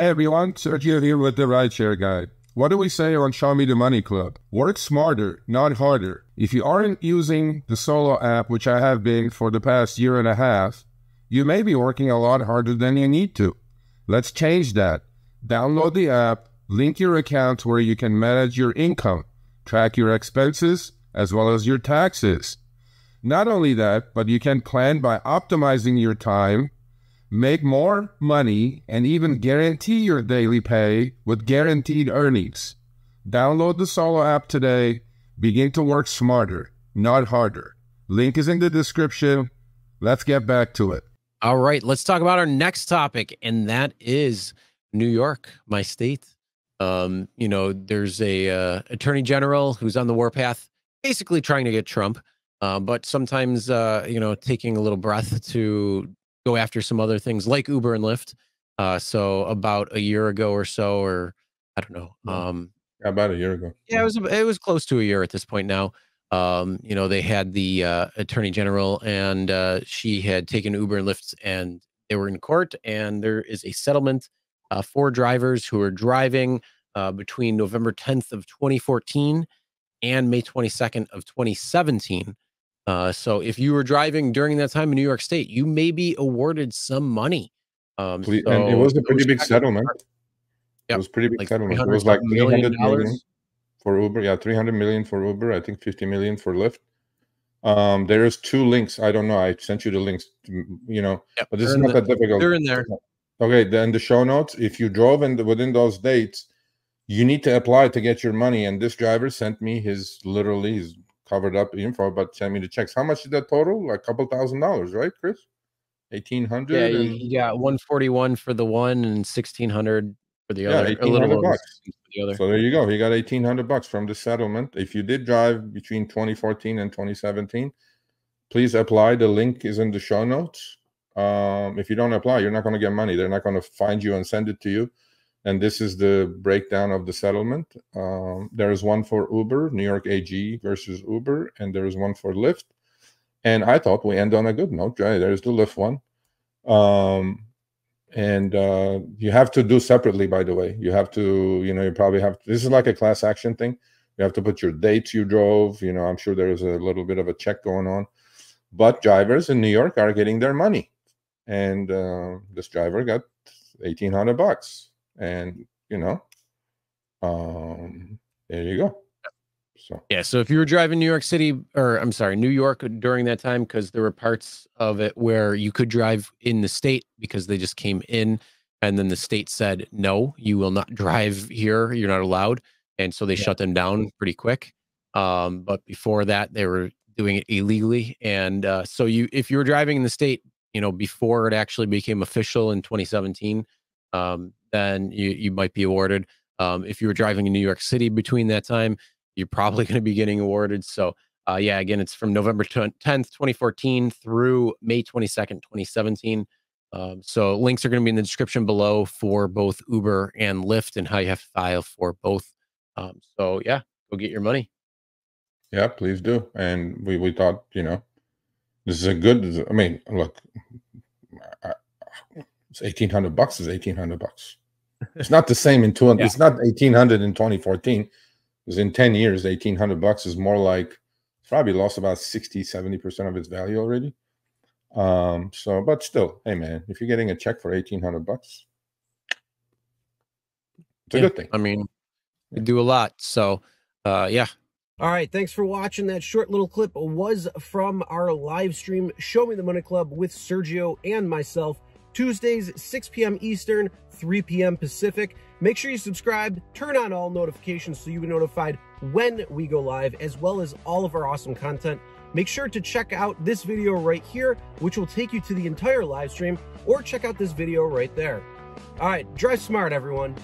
Hey everyone, Sergio here with the Rideshare Guy. What do we say on Show Me the Money Club? Work smarter, not harder. If you aren't using the Solo app, which I have been for the past year and a half, you may be working a lot harder than you need to. Let's change that. Download the app, link your account where you can manage your income, track your expenses, as well as your taxes. Not only that, but you can plan by optimizing your time, make more money, and even guarantee your daily pay with guaranteed earnings. Download the Solo app today. Begin to work smarter, not harder. Link is in the description. Let's get back to it. All right, let's talk about our next topic, and that is New York, my state. You know, there's a attorney general who's on the warpath, basically trying to get Trump, but sometimes, you know, taking a little breath to go after some other things like Uber and Lyft. So about a year ago or so, or I don't know. About a year ago. Yeah, it was close to a year at this point now. You know, they had the attorney general, and she had taken Uber and Lyft, and they were in court, and there is a settlement for drivers who are driving between November 10th of 2014 and May 22nd of 2017. So if you were driving during that time in New York State, you may be awarded some money. And it was a pretty big settlement. Yep. It was pretty big Like settlement. It was like $300 million for Uber. Yeah, $300 million for Uber. I think $50 million for Lyft. There is 2 links. I don't know. I sent you the links, you know, yep, but this is not that difficult. They're in there. Okay, then the show notes, if you drove within those dates, you need to apply to get your money. And this driver sent me his covered up info, but send me the checks. How much did that total? Like a couple $1,000s, right, Chris? 1,800. Yeah, you got 141 for the one and 1,600 for the other. A little bucks. For the other. So there you go. He got $1,800 from the settlement. If you did drive between 2014 and 2017, please apply. The link is in the show notes. If you don't apply, you're not going to get money. They're not going to find you and send it to you. And this is the breakdown of the settlement. There is one for Uber, New York AG versus Uber, and there is one for Lyft. And I thought we end on a good note, right? There's the Lyft one. You have to do separately, by the way. You have to, you know, you probably have, this is like a class action thing. You have to put your dates you drove. You know, I'm sure there's a little bit of a check going on. But drivers in New York are getting their money. And this driver got $1,800. And, you know, there you go. So yeah, so if you were driving New York City, or I'm sorry, New York during that time, because there were parts of it where you could drive in the state because they just came in, and then the state said, no, you will not drive here. You're not allowed. And so they shut them down pretty quick. But before that, they were doing it illegally. And so if you were driving in the state, you know, before it actually became official in 2017, then you might be awarded. If you were driving in New York City between that time, you're probably going to be getting awarded. So yeah, again, it's from November 10th, 2014 through May 22nd, 2017. So links are going to be in the description below for both Uber and Lyft and how you have to file for both. So yeah, go get your money. Yeah, please do. And we thought, you know, this is a good, I mean, look, it's $1,800 is $1,800. It's not the same in it's not 1,800 in 2014. Because in 10 years, $1,800 is more like, it's probably lost about 60–70% of its value already. So, but still, hey man, if you're getting a check for $1,800, it's a good thing. I mean, we do a lot. So, yeah. All right, thanks for watching. That short little clip was from our live stream, Show Me the Money Club with Sergio and myself, Tuesdays, 6 p.m. Eastern, 3 p.m. Pacific. Make sure you subscribe, turn on all notifications so you get notified when we go live, as well as all of our awesome content. Make sure to check out this video right here, which will take you to the entire live stream, or check out this video right there. All right, drive smart, everyone.